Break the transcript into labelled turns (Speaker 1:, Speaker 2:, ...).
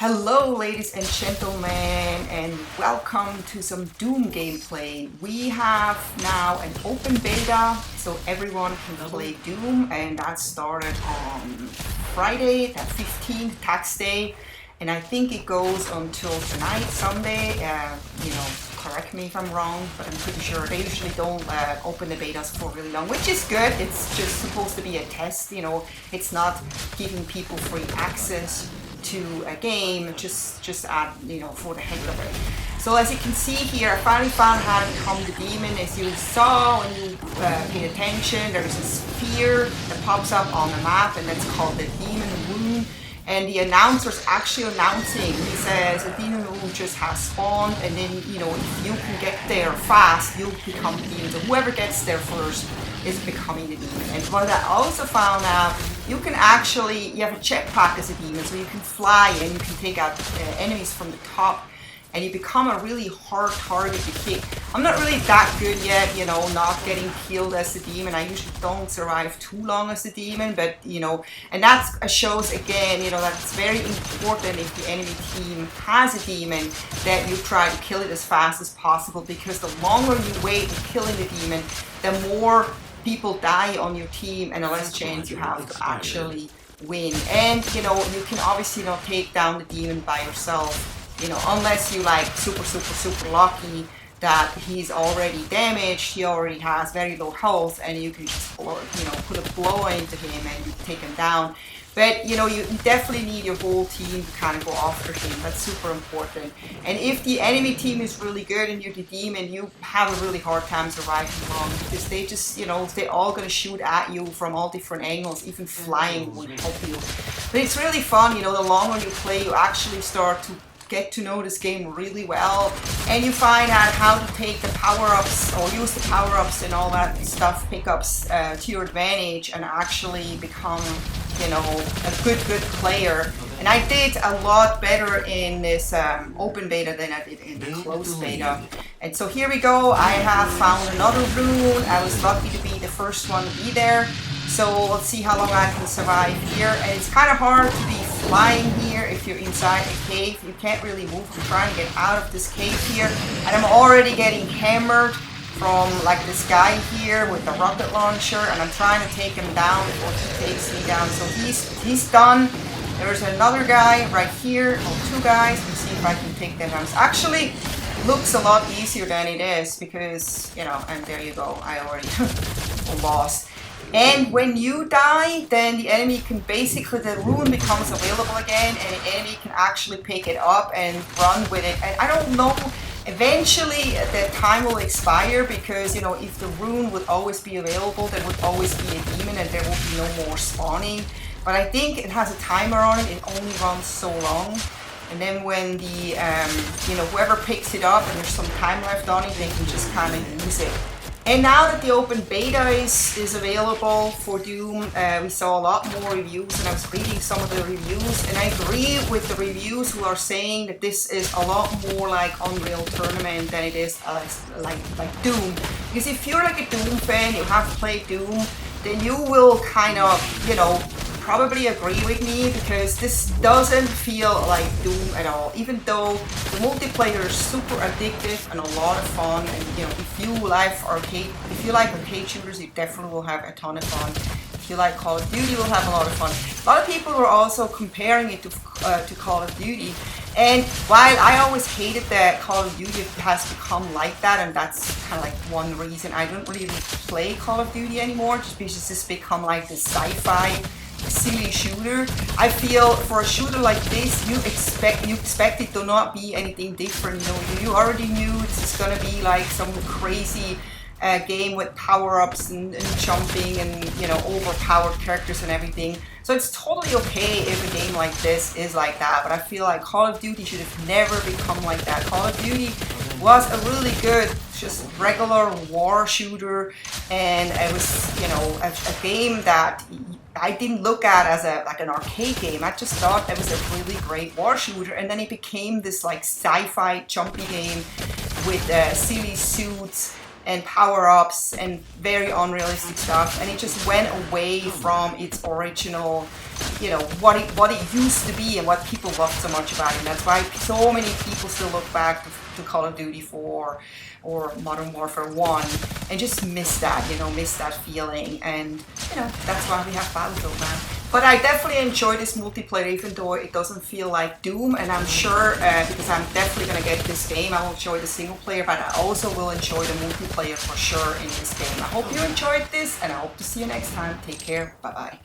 Speaker 1: Hello ladies and gentlemen, and welcome to some Doom gameplay. We have now an open beta so everyone can play Doom, and that started on Friday the 15th, tax day, and I think it goes until tonight, Sunday. Correct me if I'm wrong, but I'm pretty sure they usually don't open the betas for really long, which is good. It's just supposed to be a test, it's not giving people free access to a game just for the heck of it. So as you can see here, I finally found how to become the demon. As you saw when you paid attention, there's a sphere that pops up on the map, and that's called the demon wound. And the announcer's actually announcing, he says a demon wound just has spawned, and then if you can get there fast, you'll become the demon. So whoever gets there first is becoming the demon. And what I also found out, you have a jetpack as a demon, so you can fly and you can take out enemies from the top, and you become a really hard target to kick. I'm not really that good yet, not getting killed as a demon. I usually don't survive too long as a demon, but and that shows again, that it's very important if the enemy team has a demon that you try to kill it as fast as possible, because the longer you wait in killing the demon, the more people die on your team and the less chance you have to actually win. And you can obviously not take down the demon by yourself, unless you super lucky that he's already damaged, he already has very low health, and you can just put a blow into him and you take him down. But you definitely need your whole team to kind of go after him. That's super important. And if the enemy team is really good and you're the demon, you have a really hard time surviving long, because they just, they're all gonna shoot at you from all different angles. Even flying would help you. But it's really fun, the longer you play, you actually start to get to know this game really well, and you find out how to take the power-ups or use the power-ups and all that stuff, pickups to your advantage, and actually become a good player. And I did a lot better in this open beta than I did in the closed beta. And so here we go. I have found another rune. I was lucky to be the first one to be there. So let's see how long I can survive here. And it's kind of hard to be flying here if you're inside a cave. You can't really move to try and get out of this cave here. And I'm already getting hammered from this guy here with the rocket launcher, and I'm trying to take him down before he takes me down. So he's done. There's another guy right here, or two guys. Let's see if I can take them down. It actually looks a lot easier than it is, because and there you go, I already lost. And when you die, then the enemy can basically, the rune becomes available again, and the enemy can actually pick it up and run with it. And I don't know, eventually the time will expire, because if the rune would always be available, there would always be a demon and there would be no more spawning. But I think it has a timer on it. It only runs so long, and then when the whoever picks it up and there's some time left on it, they can just kind of use it. And now that the open beta is available for Doom, we saw a lot more reviews, and I was reading some of the reviews, and I agree with the reviews who are saying that this is a lot more like Unreal Tournament than it is like Doom. Because if you're like a Doom fan, you have played Doom, then you will kind of, probably agree with me, because this doesn't feel like Doom at all, even though the multiplayer is super addictive and a lot of fun. And if you like arcade shooters, you definitely will have a ton of fun. If you like Call of Duty, you will have a lot of fun. A lot of people were also comparing it to Call of Duty, and while I always hated that Call of Duty has become like that, and that's kind of like one reason I don't really play Call of Duty anymore, just because it's just become like this sci-fi silly shooter. I feel for a shooter like this, you expect it to not be anything different. You already knew it's gonna be like some crazy game with power-ups and jumping and overpowered characters and everything. So it's totally okay if a game like this is like that. But I feel like Call of Duty should have never become like that. Call of Duty was a really good, just regular war shooter, and it was a game that I didn't look at as an arcade game. I just thought it was a really great war shooter, and then it became this like sci-fi jumpy game with silly suits and power-ups and very unrealistic stuff, and it just went away from its original, you know, what it used to be and what people loved so much about it. And that's why so many people still look back to Call of Duty 4 or Modern Warfare 1 and just miss that, you know, miss that feeling. And, you know, that's why we have Battlefield now. But I definitely enjoy this multiplayer, even though it doesn't feel like Doom. And I'm sure, because I'm definitely going to get this game, I will enjoy the single player, but I also will enjoy the multiplayer for sure in this game. I hope you enjoyed this, and I hope to see you next time. Take care. Bye-bye.